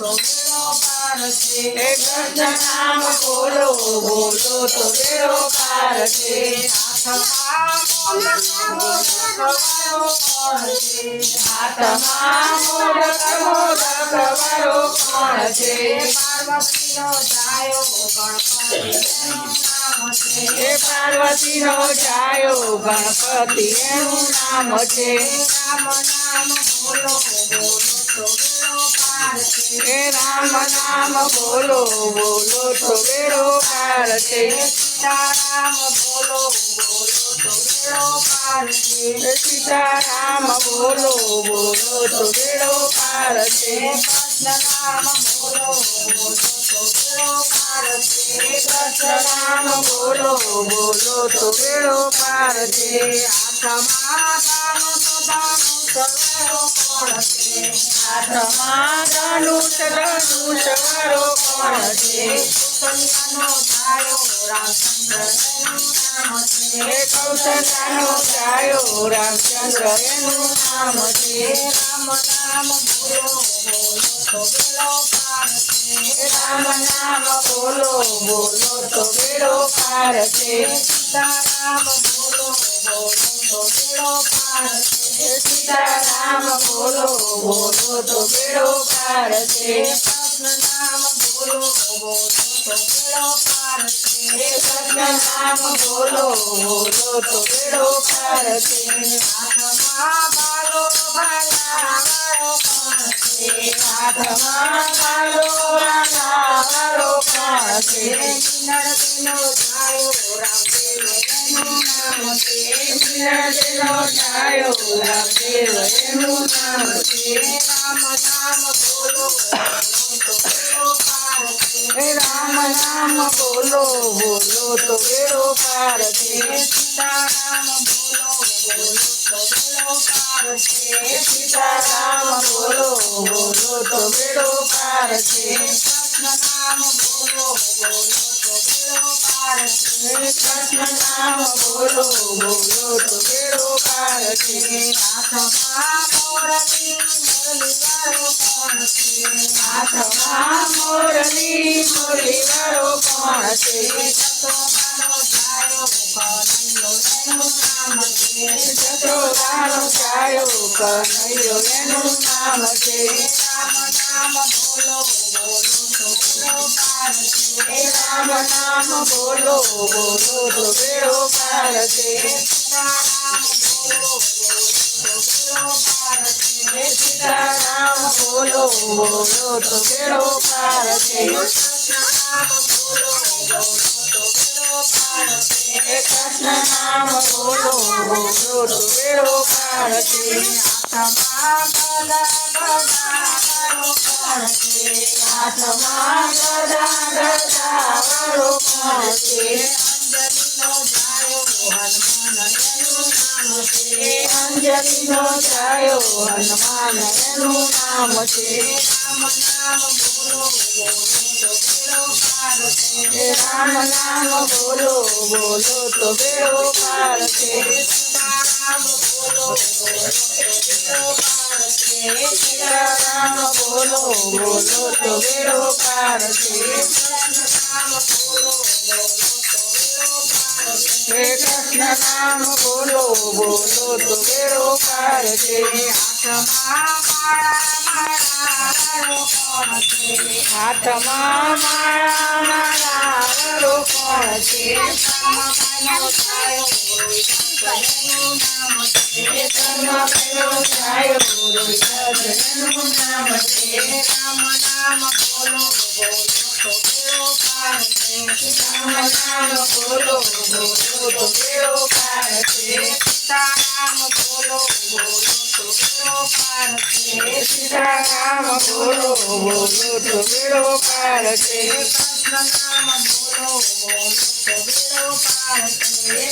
હે કૃષ્ણ નામ બોલો બોલો તો બેડો પાર છે હાથમાં મોદક મોદક વાળો કોણ છે હે પાર્વતીનો જાયો ગણપતિ એનું નામ છે હે રામ નામ બોલો બોલો તો બેડો પાર છે સીતારામ બોલો બોલો તો બેડો પાર છે કૃષ્ણ નામ બોલો તો બેડો પાર છે હાથમાં ધનુષ વાળો કોણ છે હે કૌશલ્યાનો જાયો રામચંદ્ર એનું નામ છે રામ નામ બોલો તો બેડો પાર છે સીતારામ બોલો તો બેડો પાર છે કૃષ્ણ નામ બોલો તો બેડો પાર છે હાથમાં બાલો વાળો કોણ છે તેનો જાયો રામદેવ એનું નામ છે રામ નામ બોલો તો બેડો પાર છે સીતારામ બોલો તો બેડો પાર છે કૃષ્ણ નામ બોલો તો બેડો પાર છે હાથમાં મોરલી વાળો કોણ છે જશોદાનો જાયો કનૈયો એનું નામ છે રામ નામ બોલો તો બેડો પાર છે સીતારામ બોલો તો બેડો પાર છે કૃષ્ણ નામ બોલો તો બેડો પાર છે હાથમાં ગદા વાળો કોણ છે અંજલિનો જાયો હનુમાન એનું નામ છે રામ નામ બોલો તો બેડો પાર છે સીતારામ બોલો તો બેડો પાર છે હે કૃષ્ણ નામ બોલો તો બેડો પાર છે હાથમાં માળા કોણ છે સીતારામ બોલો તો બેડો પાર છે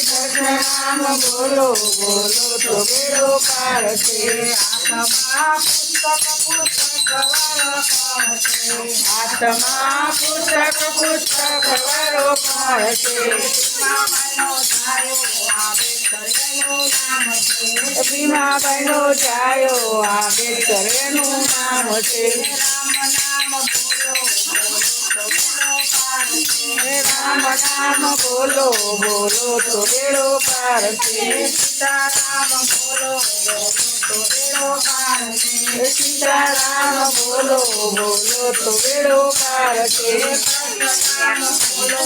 કૃષ્ણ નામ બોલો તો બેડો પાર છે હાથમાં પુસ્તક વાળો કોણ છે ભીમાબાઈનો જાયો આંબેડકર એનું નામ છે રામ નામ બોલો બોલો તો બેડો પાર છે સીતારામ બોલો તો બેડો પાર છે સીતારામ બોલો બોલો તો બેડો પાર છે કૃષ્ણ બોલો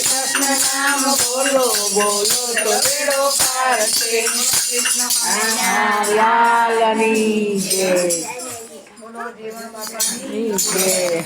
કૃષ્ણ નામ બોલો બોલો તો બેડો પાર છે લાલની જય જય